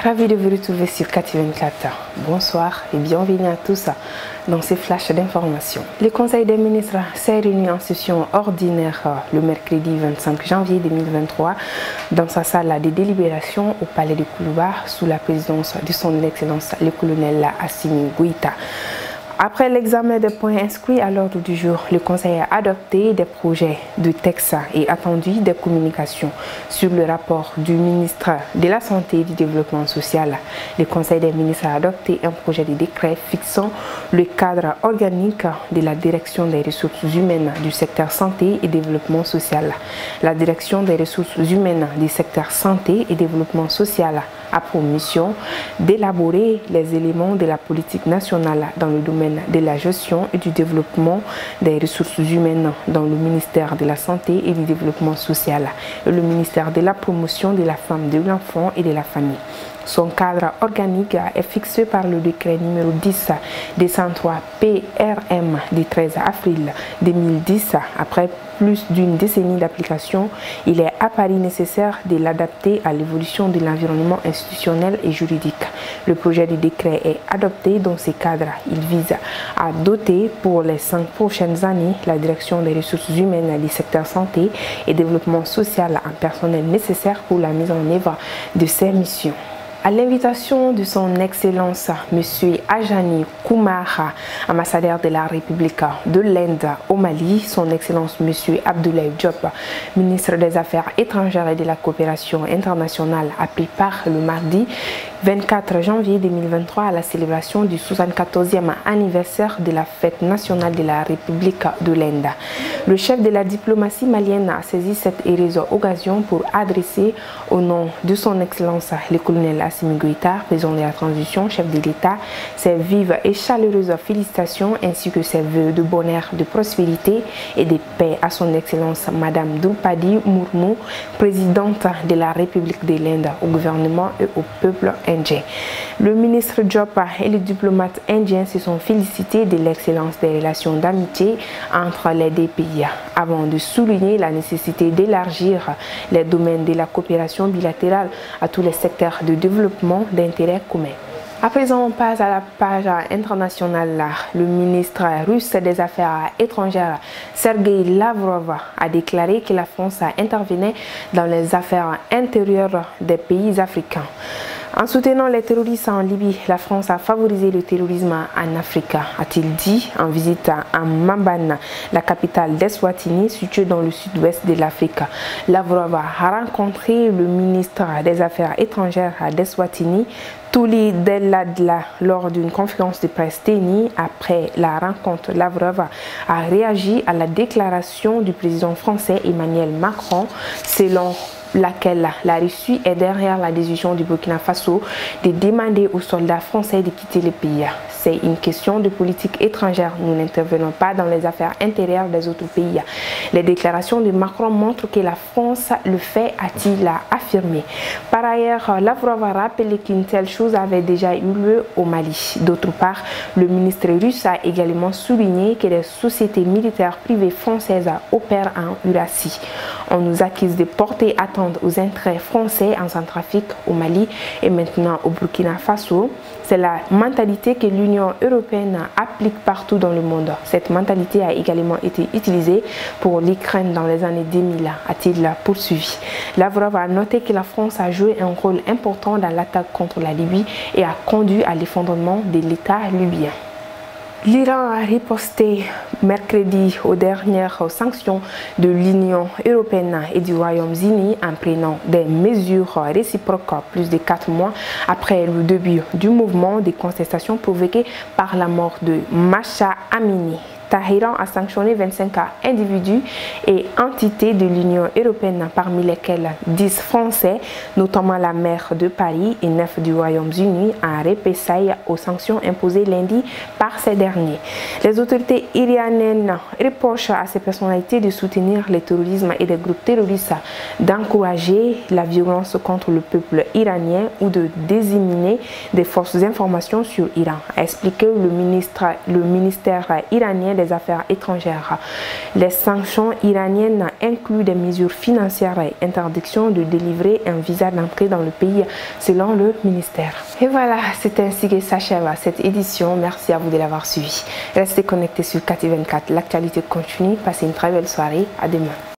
Ravi de vous retrouver sur KT24. Bonsoir et bienvenue à tous dans ces flashs d'informations. Le Conseil des ministres s'est réuni en session ordinaire le mercredi 25 janvier 2023 dans sa salle de délibération au Palais de Koulouba sous la présidence de son Excellence le colonel Assimi Goïta. Après l'examen des points inscrits à l'ordre du jour, le Conseil a adopté des projets de texte et attendu des communications sur le rapport du ministre de la Santé et du Développement social. Le Conseil des ministres a adopté un projet de décret fixant le cadre organique de la direction des ressources humaines du secteur santé et développement social. La direction des ressources humaines du secteur santé et développement social a pour mission d'élaborer les éléments de la politique nationale dans le domaine de la gestion et du développement des ressources humaines dans le ministère de la Santé et du Développement social et le ministère de la Promotion de la Femme, de l'Enfant et de la Famille. Son cadre organique est fixé par le décret numéro 10 203 PRM du 13 avril 2010. Après plus d'une décennie d'application, il est apparu nécessaire de l'adapter à l'évolution de l'environnement institutionnel et juridique. Le projet de décret est adopté dans ce cadre. Il vise à doter pour les 5 prochaines années la direction des ressources humaines du secteur santé et développement social en personnel nécessaire pour la mise en œuvre de ces missions. À l'invitation de son Excellence M. Ajani Koumara, ambassadeur de la République de l'Inde au Mali, son Excellence M. Abdoulaye Diop, ministre des Affaires étrangères et de la coopération internationale, a pris part le mardi 24 janvier 2023 à la célébration du 74e anniversaire de la fête nationale de la République de l'Inde. Le chef de la diplomatie malienne a saisi cette heureuse occasion pour adresser au nom de son Excellence le colonel Assimi Goïta, président de la transition, chef de l'État, ses vives et chaleureuses félicitations ainsi que ses vœux de bonheur, de prospérité et de paix à son Excellence Madame Droupadi Murmu, présidente de la République de l'Inde, au gouvernement et au peuple indien. Le ministre Diop et les diplomates indiens se sont félicités de l'excellence des relations d'amitié entre les deux pays, avant de souligner la nécessité d'élargir les domaines de la coopération bilatérale à tous les secteurs de développement d'intérêt commun. À présent, on passe à la page internationale. Le ministre russe des Affaires étrangères, Sergei Lavrov, a déclaré que la France intervenait dans les affaires intérieures des pays africains. En soutenant les terroristes en Libye, la France a favorisé le terrorisme en Afrique, a-t-il dit en visite à Mbabane, la capitale d'Eswatini, située dans le sud-ouest de l'Afrique. Lavrov a rencontré le ministre des Affaires étrangères d'Eswatini, Touli Deladla, lors d'une conférence de presse tenue. Après la rencontre, Lavrov a réagi à la déclaration du président français Emmanuel Macron, selon laquelle la Russie est derrière la décision du Burkina Faso de demander aux soldats français de quitter le pays. C'est une question de politique étrangère. Nous n'intervenons pas dans les affaires intérieures des autres pays. Les déclarations de Macron montrent que la France le fait, a-t-il affirmé. Par ailleurs, Lavrov a rappelé qu'une telle chose avait déjà eu lieu au Mali. D'autre part, le ministre russe a également souligné que les sociétés militaires privées françaises opèrent en Eurasie. On nous accuse de porter atteinte aux intérêts français en Centrafrique, au Mali et maintenant au Burkina Faso. C'est la mentalité que l'Union européenne applique partout dans le monde. Cette mentalité a également été utilisée pour l'Ukraine dans les années 2000, a-t-il poursuivi. Lavrov a noté que la France a joué un rôle important dans l'attaque contre la Libye et a conduit à l'effondrement de l'État libyen. L'Iran a riposté mercredi aux dernières sanctions de l'Union européenne et du Royaume-Uni en prenant des mesures réciproques plus de 4 mois après le début du mouvement de contestation provoqué par la mort de Mahsa Amini. Téhéran a sanctionné 25 individus et entités de l'Union européenne, parmi lesquels 10 Français, notamment la maire de Paris et 9 du Royaume-Uni, en représailles aux sanctions imposées lundi par ces derniers. Les autorités iraniennes reprochent à ces personnalités de soutenir le terrorisme et des groupes terroristes, d'encourager la violence contre le peuple iranien ou de déséminer des forces d'information sur l'Iran, a expliqué le ministère iranien des Affaires étrangères. Les sanctions iraniennes incluent des mesures financières et interdiction de délivrer un visa d'entrée dans le pays selon le ministère. Et voilà, c'est ainsi que s'achève cette édition. Merci à vous de l'avoir suivi. Restez connectés sur KT24, l'actualité continue. Passez une très belle soirée. À demain.